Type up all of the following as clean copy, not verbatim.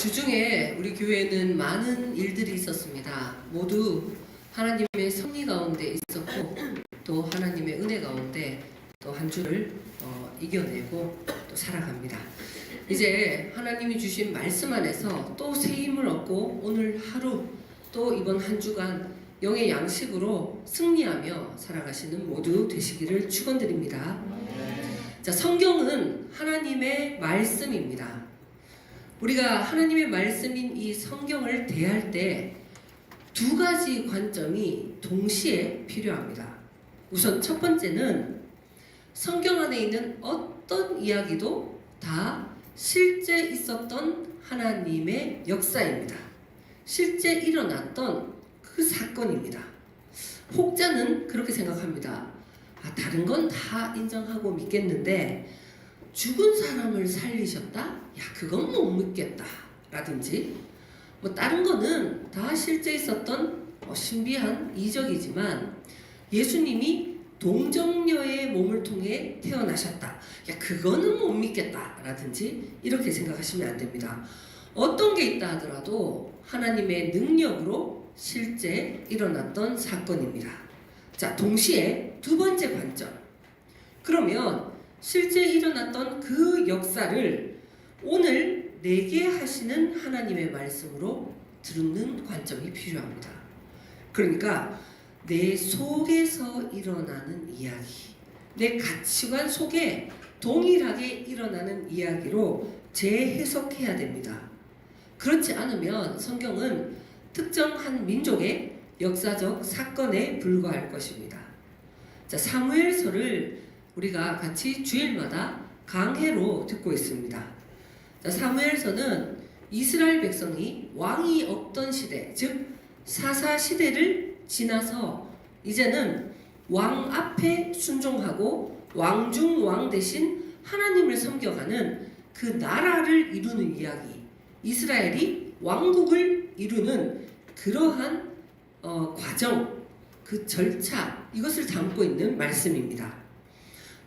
주중에 우리 교회에는 많은 일들이 있었습니다. 모두 하나님의 섭리 가운데 있었고 또 하나님의 은혜 가운데 또 한 주를 이겨내고 또 살아갑니다. 이제 하나님이 주신 말씀 안에서 또 새 힘을 얻고 오늘 하루 또 이번 한 주간 영의 양식으로 승리하며 살아가시는 모두 되시기를 축원드립니다. 자, 성경은 하나님의 말씀입니다. 우리가 하나님의 말씀인 이 성경을 대할 때 두 가지 관점이 동시에 필요합니다. 우선 첫 번째는 성경 안에 있는 어떤 이야기도 다 실제 있었던 하나님의 역사입니다. 실제 일어났던 그 사건입니다. 혹자는 그렇게 생각합니다. 다른 건 다 인정하고 믿겠는데 죽은 사람을 살리셨다? 야, 그건 못 믿겠다. 라든지 다른 거는 다 실제 있었던 신비한 이적이지만 예수님이 동정녀의 몸을 통해 태어나셨다. 야, 그거는 못 믿겠다. 라든지 이렇게 생각하시면 안 됩니다. 어떤 게 있다 하더라도 하나님의 능력으로 실제 일어났던 사건입니다. 자, 동시에 두 번째 관점. 그러면 실제 일어났던 그 역사를 오늘 내게 하시는 하나님의 말씀으로 듣는 관점이 필요합니다. 그러니까 내 속에서 일어나는 이야기, 내 가치관 속에 동일하게 일어나는 이야기로 재해석해야 됩니다. 그렇지 않으면 성경은 특정 한 민족의 역사적 사건에 불과할 것입니다. 자, 사무엘서를 우리가 같이 주일마다 강해로 듣고 있습니다. 자, 사무엘서는 이스라엘 백성이 왕이 없던 시대, 즉 사사 시대를 지나서 이제는 왕 앞에 순종하고 왕 중 왕 대신 하나님을 섬겨가는 그 나라를 이루는 이야기, 이스라엘이 왕국을 이루는 그러한 과정, 그 절차, 이것을 담고 있는 말씀입니다.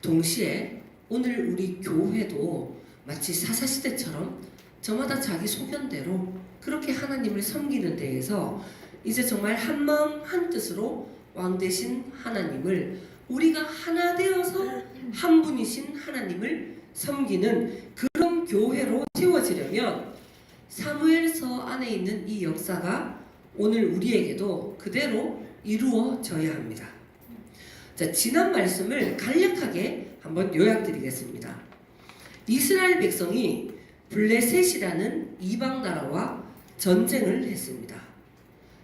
동시에 오늘 우리 교회도 마치 사사시대처럼 저마다 자기 소견대로 그렇게 하나님을 섬기는 데에서 이제 정말 한마음 한뜻으로 왕 되신 하나님을 우리가 하나 되어서 한 분이신 하나님을 섬기는 그런 교회로 세워지려면 사무엘서 안에 있는 이 역사가 오늘 우리에게도 그대로 이루어져야 합니다. 자, 지난 말씀을 간략하게 한번 요약드리겠습니다. 이스라엘 백성이 블레셋이라는 이방 나라와 전쟁을 했습니다.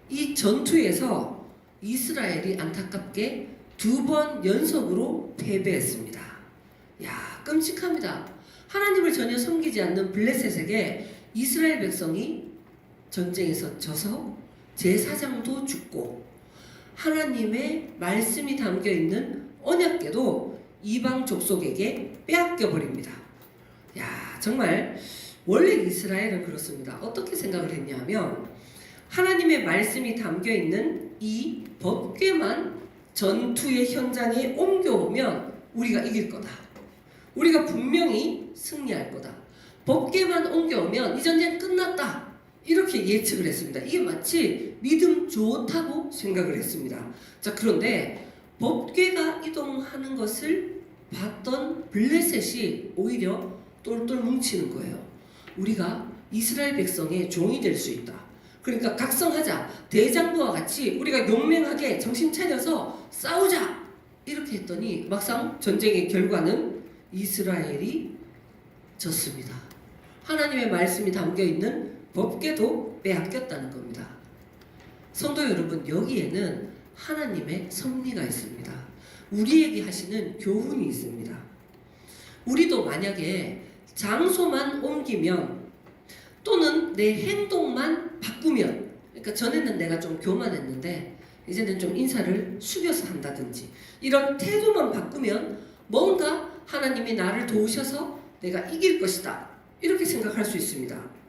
이 전투에서 이스라엘이 안타깝게 2번 연속으로 패배했습니다. 야, 끔찍합니다. 하나님을 전혀 섬기지 않는 블레셋에게 이스라엘 백성이 전쟁에서 져서 제사장도 죽고 하나님의 말씀이 담겨있는 언약궤도 이방 족속에게 빼앗겨 버립니다. 야, 정말 원래 이스라엘은 그렇습니다. 어떻게 생각을 했냐면 하나님의 말씀이 담겨있는 이 법궤만 전투의 현장에 옮겨오면 우리가 이길 거다. 우리가 분명히 승리할 거다. 법궤만 옮겨오면 이 전쟁 끝났다. 이렇게 예측을 했습니다. 이게 마치 믿음 좋다고 생각을 했습니다. 자, 그런데 법궤가 이동하는 것을 봤던 블레셋이 오히려 똘똘 뭉치는 거예요. 우리가 이스라엘 백성의 종이 될 수 있다. 그러니까 각성하자. 대장부와 같이 우리가 용맹하게 정신 차려서 싸우자. 이렇게 했더니 막상 전쟁의 결과는 이스라엘이 졌습니다. 하나님의 말씀이 담겨있는 법궤도 빼앗겼다는 겁니다. 성도 여러분, 여기에는 하나님의 섭리가 있습니다. 우리에게 하시는 교훈이 있습니다. 우리도 만약에 장소만 옮기면 또는 내 행동만 바꾸면, 그러니까 전에는 내가 좀 교만했는데 이제는 좀 인사를 숙여서 한다든지 이런 태도만 바꾸면 뭔가 하나님이 나를 도우셔서 내가 이길 것이다, 이렇게 생각할 수 있습니다.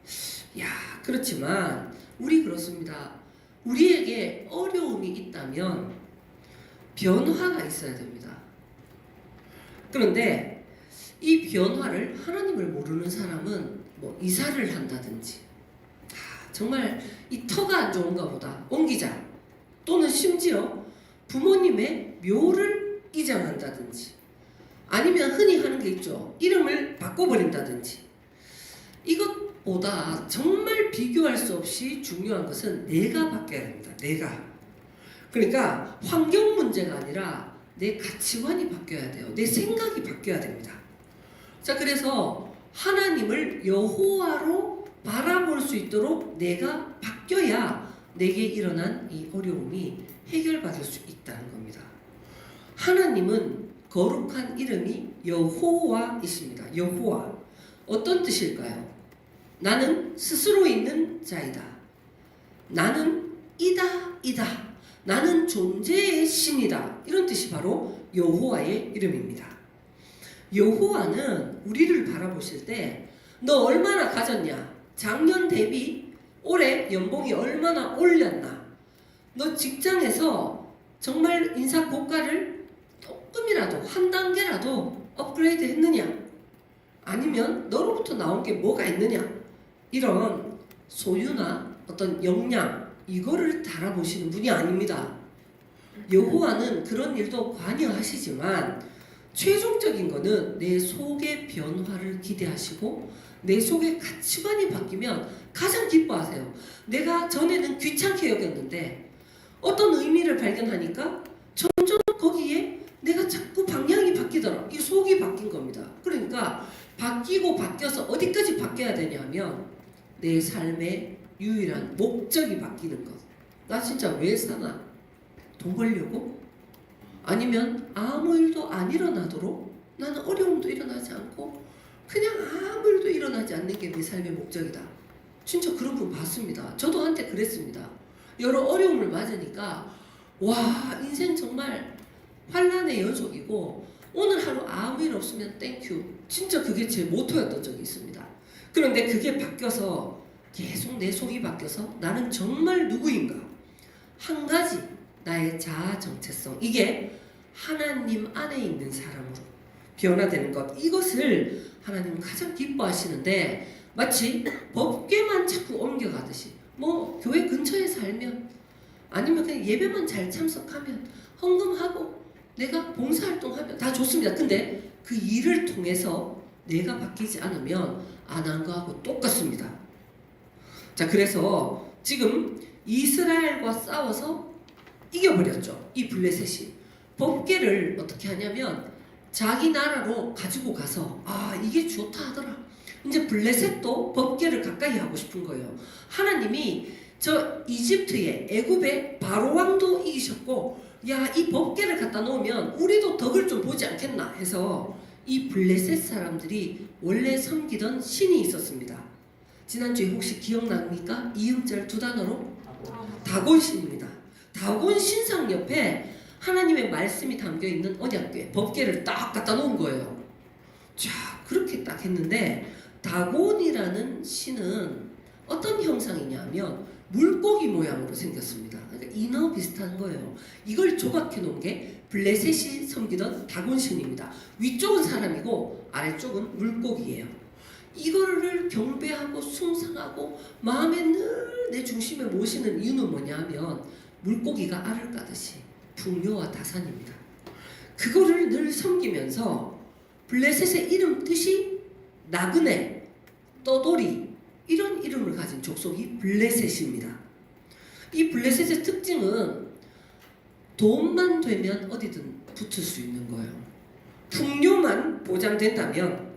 야, 그렇지만 우리 그렇습니다. 우리에게 어려움이 있다면 변화가 있어야 됩니다. 그런데 이 변화를 하나님을 모르는 사람은 이사를 한다든지 정말 이 터가 안 좋은가 보다. 옮기자. 또는 심지어 부모님의 묘를 이장한다든지 아니면 흔히 하는 게 있죠. 이름을 바꿔버린다든지. 이것보다 정말 비교할 수 없이 중요한 것은 내가 바뀌어야 됩니다. 내가. 그러니까 환경 문제가 아니라 내 가치관이 바뀌어야 돼요. 내 생각이 바뀌어야 됩니다. 자, 그래서 하나님을 여호와로 바라볼 수 있도록 내가 바뀌어야 내게 일어난 이 어려움이 해결받을 수 있다는 겁니다. 하나님은 거룩한 이름이 여호와이십니다. 여호와. 어떤 뜻일까요? 나는 스스로 있는 자이다. 나는 이다. 나는 존재의 신이다. 이런 뜻이 바로 여호와의 이름입니다. 여호와는 우리를 바라보실 때 너 얼마나 가졌냐? 작년 대비 올해 연봉이 얼마나 올렸나? 너 직장에서 정말 인사 고가를 조금이라도 한 단계라도 업그레이드 했느냐? 아니면 너로부터 나온 게 뭐가 있느냐? 이런 소유나 어떤 역량 이거를 달아보시는 분이 아닙니다. 여호와는 그런 일도 관여하시지만 최종적인 거는 내 속의 변화를 기대하시고 내 속의 가치관이 바뀌면 가장 기뻐하세요. 내가 전에는 귀찮게 여겼는데 어떤 의미를 발견하니까 점점 거기에 내가 자꾸 방향이 바뀌더라. 이 속이 바뀐 겁니다. 그러니까 바뀌고 바뀌어서 어디까지 바뀌어야 되냐면 내 삶의 유일한 목적이 바뀌는 것. 나 진짜 왜 사나? 돈 벌려고? 아니면 아무 일도 안 일어나도록 나는 어려움도 일어나지 않고 그냥 아무 일도 일어나지 않는 게 내 삶의 목적이다. 진짜 그런 분 봤습니다. 저도 한때 그랬습니다. 여러 어려움을 맞으니까 와, 인생 정말 환란의 연속이고 오늘 하루 아무 일 없으면 땡큐. 진짜 그게 제 모토였던 적이 있습니다. 그런데 그게 바뀌어서 계속 내 속이 바뀌어서 나는 정말 누구인가? 한 가지 나의 자아 정체성, 이게 하나님 안에 있는 사람으로 변화되는 것, 이것을 하나님은 가장 기뻐하시는데 마치 법궤만 자꾸 옮겨가듯이 뭐 교회 근처에 살면 아니면 그냥 예배만 잘 참석하면 헌금하고 내가 봉사활동하면 다 좋습니다. 근데 그 일을 통해서 내가 바뀌지 않으면 안 한 거하고 똑같습니다. 자, 그래서 지금 이스라엘과 싸워서 이겨버렸죠. 이 블레셋이. 법궤를 어떻게 하냐면 자기 나라로 가지고 가서 아, 이게 좋다 하더라. 이제 블레셋도 법궤를 가까이 하고 싶은 거예요. 하나님이 저 이집트의 애굽의 바로 왕도 이기셨고 야, 이 법궤를 갖다 놓으면 우리도 덕을 좀 보지 않겠나 해서 이 블레셋 사람들이 원래 섬기던 신이 있었습니다. 지난주에 혹시 기억납니까? 이음절 두 단어로 다곤신입니다. 다곤 신상 옆에 하나님의 말씀이 담겨있는 언약궤, 법궤를 딱 갖다 놓은 거예요. 자, 그렇게 딱 했는데 다곤이라는 신은 어떤 형상이냐면 물고기 모양으로 생겼습니다. 그러니까 인어 비슷한 거예요. 이걸 조각해 놓은 게 블레셋이 섬기던 다곤신입니다. 위쪽은 사람이고 아래쪽은 물고기예요. 이거를 경배하고 숭상하고 마음에 늘 내 중심에 모시는 이유는 뭐냐면 물고기가 알을 까듯이 풍요와 다산입니다. 그거를 늘 섬기면서 블레셋의 이름 뜻이 나그네, 떠돌이 이런 이름을 가진 족속이 블레셋입니다. 이 블레셋의 특징은 돈만 되면 어디든 붙을 수 있는 거예요. 풍요만 보장된다면,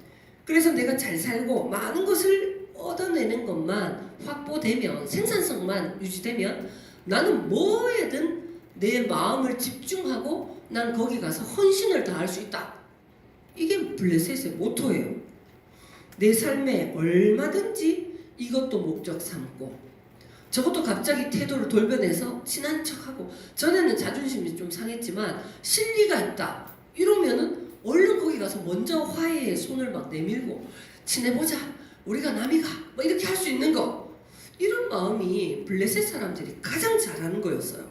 그래서 내가 잘 살고 많은 것을 얻어내는 것만 확보되면, 생산성만 유지되면 나는 뭐에든 내 마음을 집중하고 난 거기 가서 헌신을 다할 수 있다. 이게 블레셋의 모토예요. 내 삶에 얼마든지 이것도 목적 삼고 저것도 갑자기 태도를 돌변해서 친한 척하고, 전에는 자존심이 좀 상했지만 실리가 있다 이러면은 얼른 거기 가서 먼저 화해의 손을 막 내밀고 친해보자, 우리가 남이가 뭐 이렇게 할 수 있는 거, 이런 마음이 블레셋 사람들이 가장 잘하는 거였어요.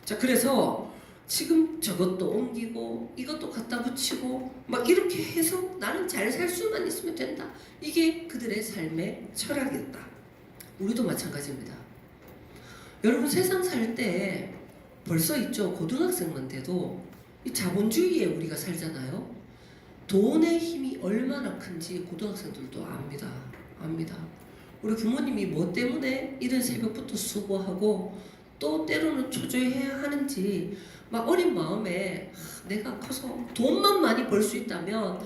자, 그래서 지금 저것도 옮기고 이것도 갖다 붙이고 막 이렇게 해서 나는 잘 살 수만 있으면 된다. 이게 그들의 삶의 철학이었다. 우리도 마찬가지입니다. 여러분 세상 살 때 벌써 있죠. 고등학생만 돼도 이 자본주의에 우리가 살잖아요. 돈의 힘이 얼마나 큰지 고등학생들도 압니다. 우리 부모님이 뭐 때문에 이른 새벽부터 수고하고 또 때로는 초조해야 하는지 막 어린 마음에 내가 커서 돈만 많이 벌 수 있다면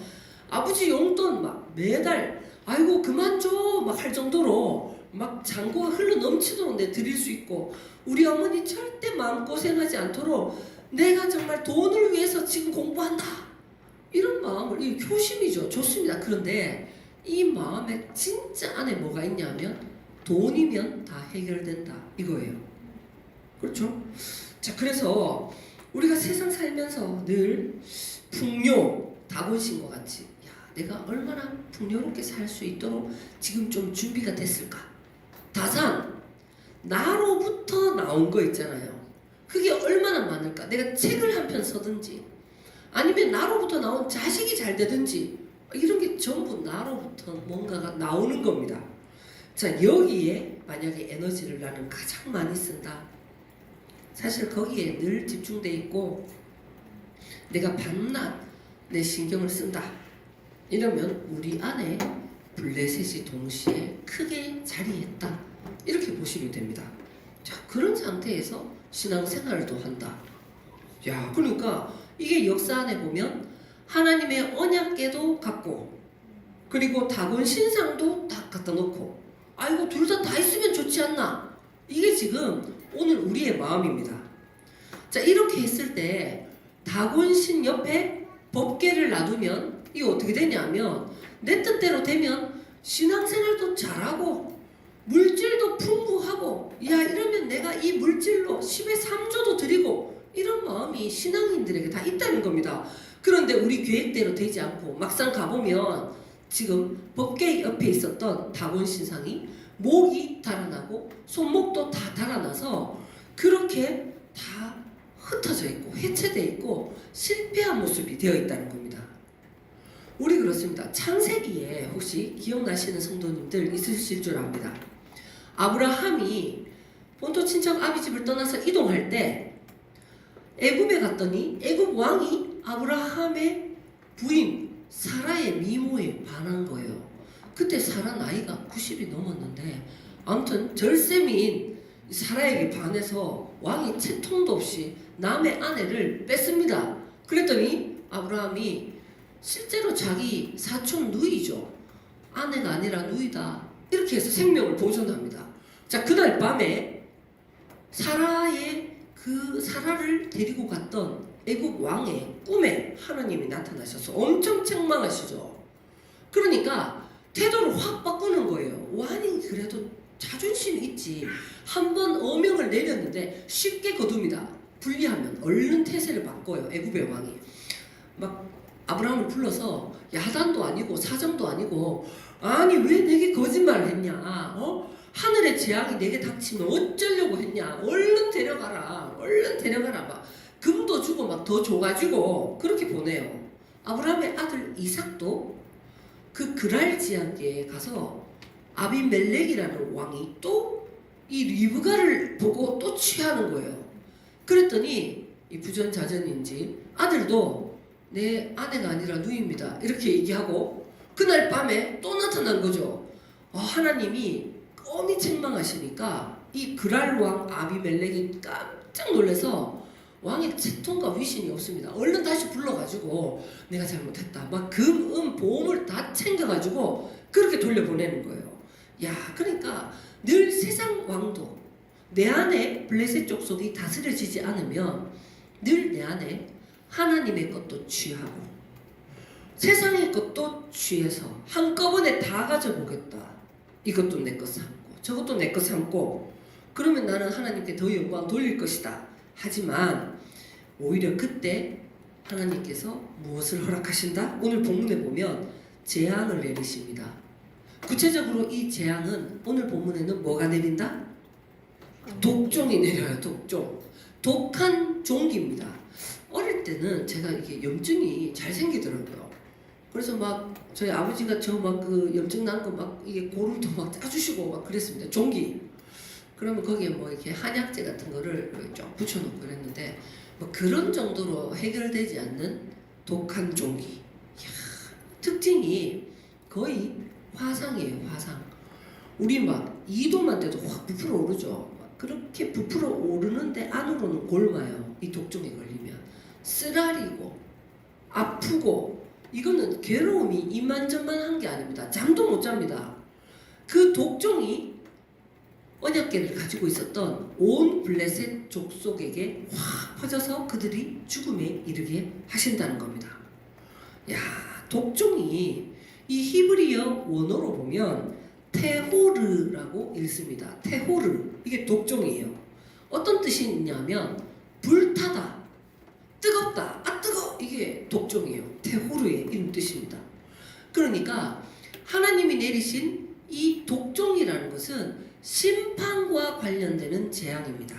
아버지 용돈 막 매달 아이고 그만 줘 막 할 정도로 막 잔고가 흘러 넘치도록 내 드릴 수 있고 우리 어머니 절대 마음고생하지 않도록 내가 정말 돈을 위해서 지금 공부한다 이런 마음을 이 효심이죠. 좋습니다. 그런데 이 마음에 진짜 안에 뭐가 있냐면 돈이면 다 해결된다 이거예요. 그렇죠? 자, 그래서 우리가 세상 살면서 늘 풍요, 다곤신과 같이 야, 내가 얼마나 풍요롭게 살 수 있도록 지금 좀 준비가 됐을까? 다산, 나로부터 나온 거 있잖아요. 그게 얼마나 많을까? 내가 책을 한 편 써든지 아니면 나로부터 나온 자식이 잘 되든지 이런 게 전부 나로부터 뭔가가 나오는 겁니다. 자, 여기에 만약에 에너지를 나는 가장 많이 쓴다. 사실 거기에 늘 집중돼 있고 내가 밤낮 내 신경을 쓴다. 이러면 우리 안에 블레셋이 동시에 크게 자리했다. 이렇게 보시면 됩니다. 자, 그런 상태에서 신앙생활도 한다. 야, 그러니까 이게 역사 안에 보면 하나님의 언약궤도 갖고 그리고 다곤 신상도 다 갖다 놓고 아이고 둘 다 있으면 좋지 않나? 이게 지금 오늘 우리의 마음입니다. 자, 이렇게 했을 때 다곤신 옆에 법궤를 놔두면 이게 어떻게 되냐면 내 뜻대로 되면 신앙생활도 잘하고 물질도 풍부하고 야 이러면 내가 이 물질로 10의 3조도 드리고 이런 마음이 신앙인들에게 다 있다는 겁니다. 그런데 우리 계획대로 되지 않고 막상 가보면 지금 법궤 옆에 있었던 다곤 신상이 목이 달아나고 손목도 다 달아나서 그렇게 다 흩어져 있고 해체되어 있고 실패한 모습이 되어 있다는 겁니다. 우리 그렇습니다. 창세기에 혹시 기억나시는 성도님들 있으실 줄 압니다. 아브라함이 본토 친척 아비 집을 떠나서 이동할 때 애굽에 갔더니 애굽 왕이 아브라함의 부인 사라의 미모에 반한 거예요. 그때 사라 나이가 90이 넘었는데 아무튼 절세미인 사라에게 반해서 왕이 채통도 없이 남의 아내를 뺐습니다. 그랬더니 아브라함이 실제로 자기 사촌 누이죠. 아내가 아니라 누이다. 이렇게 해서 생명을 보존합니다. 자, 그날 밤에 사라를 데리고 갔던 애굽 왕의 꿈에 하나님이 나타나셔서 엄청 책망하시죠. 그러니까 태도를 확 바꾸는 거예요. 왕이 그래도 자존심이 있지. 한번 어명을 내렸는데 쉽게 거둡니다. 불리하면 얼른 태세를 바꿔요. 애굽의 왕이. 막 아브라함을 불러서 야단도 아니고 사정도 아니고 아니 왜 내게 거짓말을 했냐. 하늘의 재앙이 내게 닥치면 어쩌려고 했냐. 얼른 데려가라. 막 금도 주고 막 더 줘가지고 그렇게 보내요. 아브라함의 아들 이삭도 그 그랄 지향계에 가서 아비멜렉이라는 왕이 또 이 리브가를 보고 또 취하는 거예요. 그랬더니 이 부전자전인지 아들도 내 아내가 아니라 누이입니다. 이렇게 얘기하고 그날 밤에 또 나타난 거죠. 하나님이 엄히 책망하시니까 이 그랄 왕 아비멜렉이 깜짝 놀라서 왕의 채통과 위신이 없습니다. 얼른 다시 불러가지고 내가 잘못했다. 막 금, 은, 보험을 다 챙겨가지고 그렇게 돌려보내는 거예요. 야, 그러니까 늘 세상 왕도 내 안에 블레셋 족속이 다스려지지 않으면 늘 내 안에 하나님의 것도 취하고 세상의 것도 취해서 한꺼번에 다 가져보겠다. 이것도 내 것 삼고 저것도 내 것 삼고 그러면 나는 하나님께 더 영광 돌릴 것이다. 하지만 오히려 그때 하나님께서 무엇을 허락하신다? 오늘 본문에 보면 재앙을 내리십니다. 구체적으로 이 재앙은 오늘 본문에는 뭐가 내린다? 독종이 내려요. 독종. 독한 종기입니다. 어릴 때는 제가 이게 염증이 잘 생기더라고요. 그래서 막 저희 아버지가 저 막 그 염증 난 거 막 이게 고름도 막 짜주시고 막 그랬습니다. 종기. 그러면 거기에 뭐 이렇게 한약재 같은 거를 쫙 붙여놓고 그랬는데 뭐 그런 정도로 해결되지 않는 독한 종기. 이야, 특징이 거의 화상이에요, 화상. 우리 막 2도만 돼도 확 부풀어 오르죠. 막 그렇게 부풀어 오르는데 안으로는 골마요. 이 독종에 걸리면 쓰라리고 아프고 이거는 괴로움이 이만저만한 게 아닙니다. 잠도 못 잡니다. 그 독종이 언약궤를 가지고 있었던 온 블레셋 족속에게 확 퍼져서 그들이 죽음에 이르게 하신다는 겁니다. 야, 독종이 이 히브리어 원어로 보면 테호르라고 읽습니다. 테호르, 이게 독종이에요. 어떤 뜻이 있냐면 불타다, 뜨겁다, 아 뜨거, 이게 독종이에요. 테호르의 이름 뜻입니다. 그러니까 하나님이 내리신 이 독종이라는 것은 심판과 관련되는 재앙입니다.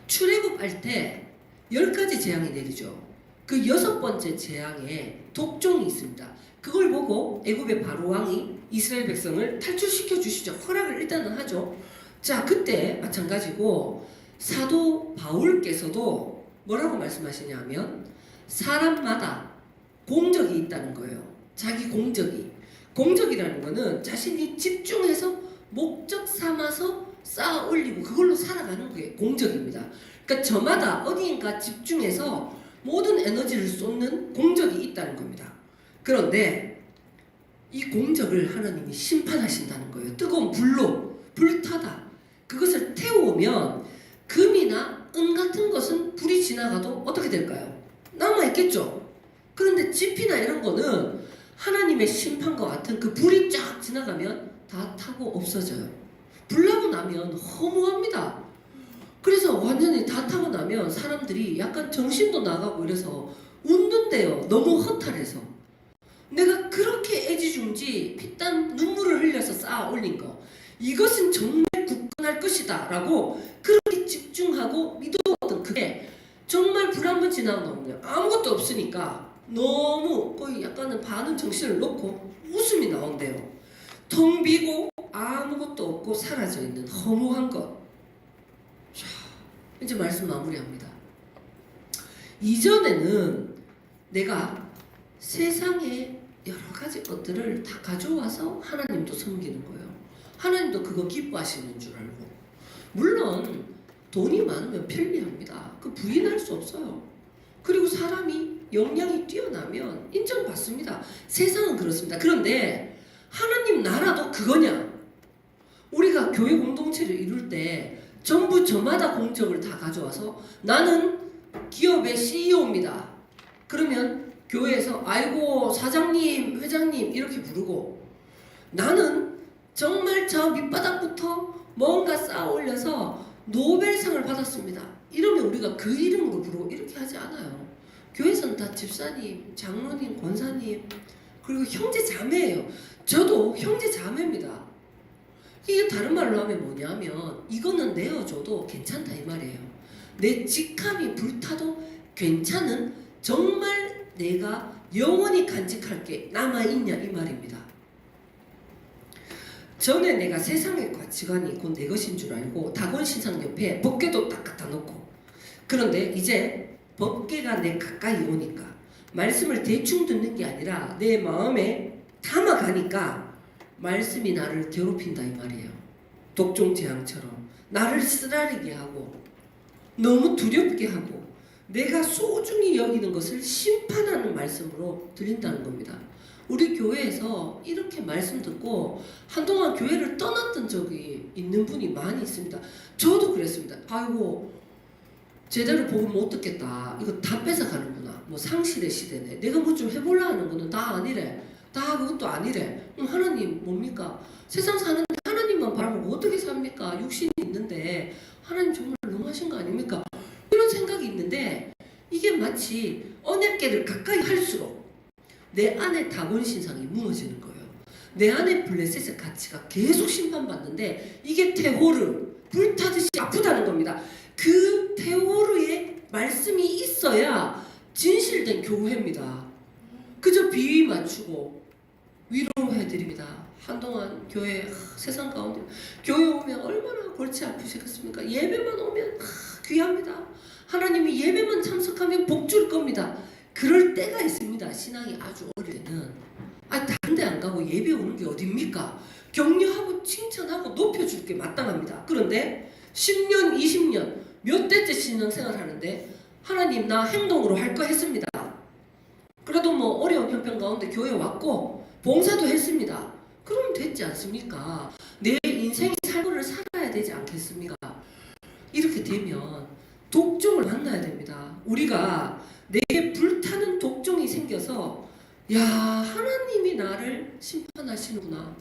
출애굽할 때 10가지 재앙이 내리죠. 그 6번째 재앙에 독종이 있습니다. 그걸 보고 애굽의 바로 왕이 이스라엘 백성을 탈출시켜 주시죠. 허락을 일단은 하죠. 자, 그때 마찬가지고 사도 바울께서도 뭐라고 말씀하시냐면 사람마다 공적이 있다는 거예요. 자기 공적이라는 거는 자신이 집중해서 목적 삼아서 쌓아 올리고 그걸로 살아가는 게 공적입니다. 그러니까 저마다 어디인가 집중해서 모든 에너지를 쏟는 공적이 있다는 겁니다. 그런데 이 공적을 하나님이 심판하신다는 거예요. 뜨거운 불로 불타다. 그것을 태우면 금이나 은 같은 것은 불이 지나가도 어떻게 될까요? 남아있겠죠. 그런데 지피나 이런 거는 하나님의 심판과 같은 그 불이 쫙 지나가면 다 타고 없어져요. 불나고 나면 허무합니다. 그래서 완전히 다 타고 나면 사람들이 약간 정신도 나가고 이래서 웃는데요. 너무 허탈해서. 내가 그렇게 애지중지 피땀 눈물을 흘려서 쌓아 올린 거, 이것은 정말 굳건할 것이다 라고 그렇게 집중하고 믿어왔던 그게 정말 불 한 번 지나고 나면 아무것도 없으니까 너무 거의 약간은 반은 정신을 놓고 웃음이 나온대요. 텅 비고 아무것도 없고 사라져 있는 허무한 것. 자, 이제 말씀 마무리합니다. 이전에는 내가 세상에 여러 가지 것들을 다 가져와서 하나님도 섬기는 거예요. 하나님도 그거 기뻐하시는 줄 알고. 물론 돈이 많으면 편리합니다. 그 부인할 수 없어요. 그리고 사람이 역량이 뛰어나면 인정받습니다. 세상은 그렇습니다. 그런데 하나님 나라도 그거냐? 우리가 교회 공동체를 이룰 때 전부 저마다 공적을 다 가져와서 나는 기업의 CEO입니다. 그러면 교회에서 아이고 사장님, 회장님 이렇게 부르고, 나는 정말 저 밑바닥부터 뭔가 쌓아 올려서 노벨상을 받았습니다. 이러면 우리가 그 이름으로 부르고 이렇게 하지 않아요. 교회에서는 다 집사님, 장로님, 권사님, 그리고 형제 자매예요. 저도 형제 자매입니다. 이게 다른 말로 하면 뭐냐면 이거는 내어줘도 괜찮다 이 말이에요. 내 직함이 불타도 괜찮은, 정말 내가 영원히 간직할 게 남아있냐 이 말입니다. 전에 내가 세상의 가치관이 곧 내 것인 줄 알고 다곤신상 옆에 법궤도 딱 갖다 놓고, 그런데 이제 법궤가 내 가까이 오니까 말씀을 대충 듣는 게 아니라 내 마음에 담아가니까 말씀이 나를 괴롭힌다 이 말이에요. 독종 재앙처럼 나를 쓰라리게 하고 너무 두렵게 하고 내가 소중히 여기는 것을 심판하는 말씀으로 들린다는 겁니다. 우리 교회에서 이렇게 말씀 듣고 한동안 교회를 떠났던 적이 있는 분이 많이 있습니다. 저도 그랬습니다. 아이고 제대로 복음 못 듣겠다. 이거 다 뺏어가는구나. 뭐 상실의 시대네. 내가 뭐 좀 해보려 하는 거는 다 아니래. 다 그것도 아니래. 그럼 하나님 뭡니까? 세상 사는데 하나님만 바라보고 어떻게 삽니까? 육신이 있는데 하나님 정말 너무하신 거 아닙니까? 이런 생각이 있는데 이게 마치 언약궤를 가까이 할수록 내 안에 다곤 신상이 무너지는 거예요. 내 안에 블레셋의 가치가 계속 심판받는데 이게 테호르, 불타듯이 아프다는 겁니다. 그 테호르의 말씀이 있어야 진실된 교회입니다. 그저 비위 맞추고 위로해드립니다. 한동안 교회 세상 가운데 교회 오면 얼마나 골치 아프시겠습니까? 예배만 오면 귀합니다. 하나님이 예배만 참석하면 복 줄 겁니다. 그럴 때가 있습니다. 신앙이 아주 어릴 때는 다른 데 안 가고 예배 오는 게 어딥니까? 격려하고 칭찬하고 높여줄 게 마땅합니다. 그런데 10년 20년 몇 대째 신앙생활 하는데 하나님 나 행동으로 할 거 했습니다. 그래도 뭐 어려운 형편 가운데 교회 왔고 봉사도 했습니다. 그러면 됐지 않습니까? 내 인생의 삶을 살아야 되지 않겠습니까? 이렇게 되면 독종을 만나야 됩니다. 우리가 내게 불타는 독종이 생겨서 야 하나님이 나를 심판하시는구나.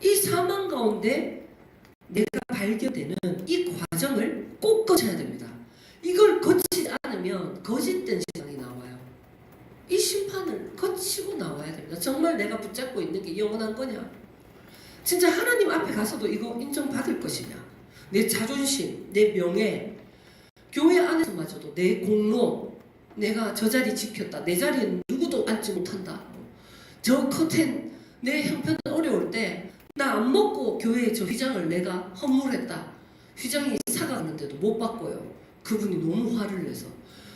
이 상황 가운데 내가 발견되는 이 과정을 꼭 거쳐야 됩니다. 이걸 거치지 않으면 거짓된 신앙이 나와요. 이 심판을 거치고 나와야 됩니다. 정말 내가 붙잡고 있는 게 영원한 거냐? 진짜 하나님 앞에 가서도 이거 인정받을 것이냐? 내 자존심, 내 명예, 교회 안에서마저도 내 공로, 내가 저 자리 지켰다. 내 자리에는 누구도 앉지 못한다. 저 커튼, 내 형편 어려울 때 나 안 먹고 교회의 저 휘장을 내가 허물했다. 휘장이 사가는데도 못 바꿔요. 그분이 너무 화를 내서.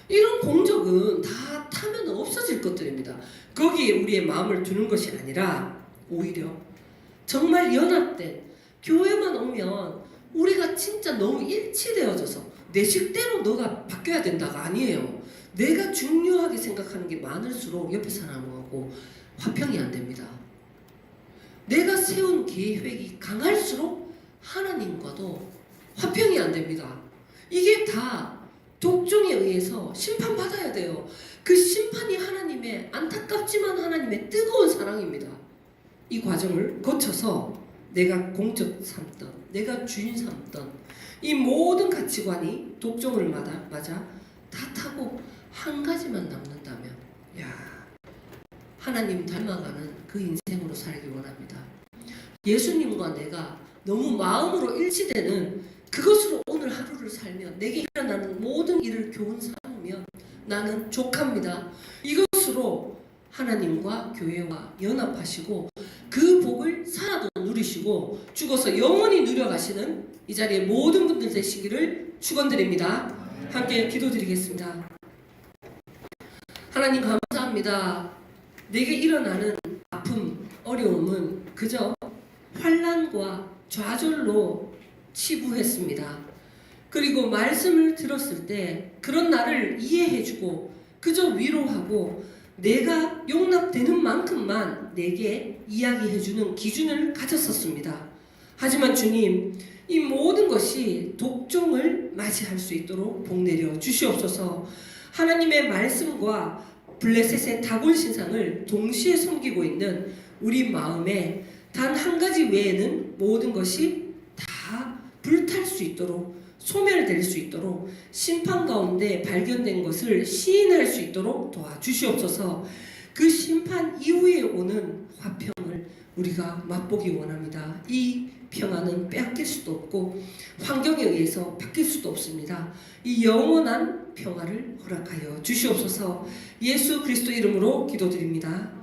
이런 공적은 다 타면 없어질 것들입니다. 거기에 우리의 마음을 두는 것이 아니라 오히려 정말 연합된 교회만 오면 우리가 진짜 너무 일치되어져서 내 식대로 너가 바뀌어야 된다가 아니에요. 내가 중요하게 생각하는 게 많을수록 옆에 사람하고 화평이 안 됩니다. 내가 세운 계획이 강할수록 하나님과도 화평이 안 됩니다. 이게 다 독종에 의해서 심판받아야 돼요. 그 심판이 하나님의 안타깝지만 하나님의 뜨거운 사랑입니다. 이 과정을 거쳐서 내가 공적 삼던, 내가 주인 삼던 이 모든 가치관이 독종을 맞아 다 타고 한 가지만 남는다면 하나님 닮아가는 그 인생으로 살기 원합니다. 예수님과 내가 너무 마음으로 일치되는 그것으로 오늘 하루를 살면 내게 일어나는 모든 일을 교훈 삼으면 나는 족합니다. 이것으로 하나님과 교회와 연합하시고 그 복을 살아도 누리시고 죽어서 영원히 누려가시는 이 자리에 모든 분들 되시기를 축원드립니다. 함께 기도드리겠습니다. 하나님 감사합니다. 내게 일어나는 아픔, 어려움은 그저 환난과 좌절로 치부했습니다. 그리고 말씀을 들었을 때 그런 나를 이해해주고 그저 위로하고 내가 용납되는 만큼만 내게 이야기해주는 기준을 가졌었습니다. 하지만 주님, 이 모든 것이 독종을 맞이할 수 있도록 복내려 주시옵소서. 하나님의 말씀과 블레셋의 다골 신상을 동시에 섬기고 있는 우리 마음에 단 한 가지 외에는 모든 것이 다 불탈 수 있도록, 소멸될 수 있도록, 심판 가운데 발견된 것을 시인할 수 있도록 도와주시옵소서. 그 심판 이후에 오는 화평을 우리가 맛보기 원합니다. 이 평안은 빼앗길 수도 없고 환경에 의해서 바뀔 수도 없습니다. 이 영원한 평화를 허락하여 주시옵소서. 예수 그리스도 이름으로 기도드립니다.